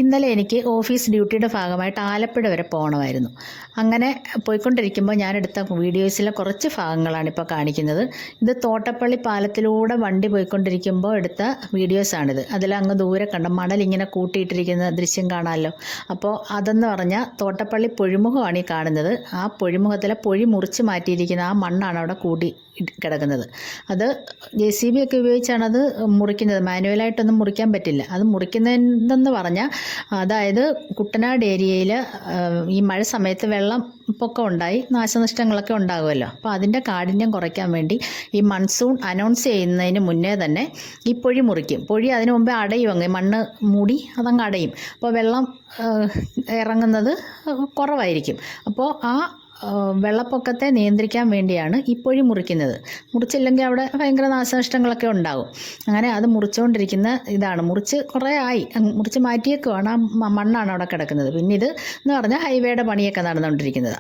ഇന്നലെ എനിക്ക് ഓഫീസ് ഡ്യൂട്ടിയുടെ ഭാഗമായിട്ട് ആലപ്പുഴ വരെ പോകണമായിരുന്നു. അങ്ങനെ പോയിക്കൊണ്ടിരിക്കുമ്പോൾ ഞാൻ എടുത്ത വീഡിയോസിലെ കുറച്ച് ഭാഗങ്ങളാണ് ഇപ്പോൾ കാണിക്കുന്നത്. ഇത് തോട്ടപ്പള്ളി പാലത്തിലൂടെ വണ്ടി പോയിക്കൊണ്ടിരിക്കുമ്പോൾ എടുത്ത വീഡിയോസാണിത്. അതിലങ്ങ് ദൂരെ കണ്ട മണലിങ്ങനെ കൂട്ടിയിട്ടിരിക്കുന്ന ദൃശ്യം കാണാമല്ലോ. അപ്പോൾ അതെന്ന് പറഞ്ഞാൽ തോട്ടപ്പള്ളി പൊഴിമുഖമാണ് ഈ കാണുന്നത്. ആ പൊഴിമുഖത്തിലെ പൊഴി മുറിച്ച് മാറ്റിയിരിക്കുന്ന ആ മണ്ണാണ് അവിടെ കൂടി കിടക്കുന്നത്. അത് JCB ഒക്കെ ഉപയോഗിച്ചാണ് അത് മുറിക്കുന്നത്. മാനുവലായിട്ടൊന്നും മുറിക്കാൻ പറ്റില്ല. അത് മുറിക്കുന്നതെന്ന് പറഞ്ഞാൽ അതായത് കുട്ടനാട് ഏരിയയിൽ ഈ മഴ സമയത്ത് വെള്ളപ്പൊക്കം ഉണ്ടായി നാശനഷ്ടങ്ങളൊക്കെ ഉണ്ടാകുമല്ലോ. അപ്പോൾ അതിൻ്റെ കാഠിന്യം കുറയ്ക്കാൻ വേണ്ടി ഈ മൺസൂൺ അനൗൺസ് ചെയ്യുന്നതിന് മുന്നേ തന്നെ ഈ പൊഴി മുറിക്കും. പൊഴി അതിനു മുമ്പേ അടയും, അങ്ങ് മണ്ണ് മൂടി അതങ്ങ് അടയും. അപ്പോൾ വെള്ളം ഇറങ്ങുന്നത് കുറവായിരിക്കും. അപ്പോൾ ആ വെള്ളപ്പൊക്കത്തെ നിയന്ത്രിക്കാൻ വേണ്ടിയാണ് ഈ പൊഴി മുറിക്കുന്നത്. മുറിച്ചില്ലെങ്കിൽ അവിടെ ഭയങ്കര നാശനഷ്ടങ്ങളൊക്കെ ഉണ്ടാകും. അങ്ങനെ അത് മുറിച്ചുകൊണ്ടിരിക്കുന്ന ഇതാണ്. മുറിച്ച് കുറേ ആയി, മുറിച്ച് മാറ്റിയേക്കുവാണ്. ആ മണ്ണാണ് അവിടെ കിടക്കുന്നത്. പിന്നെ ഇത് എന്ന് പറഞ്ഞാൽ ഹൈവേയുടെ പണിയൊക്കെ നടന്നുകൊണ്ടിരിക്കുന്നത്.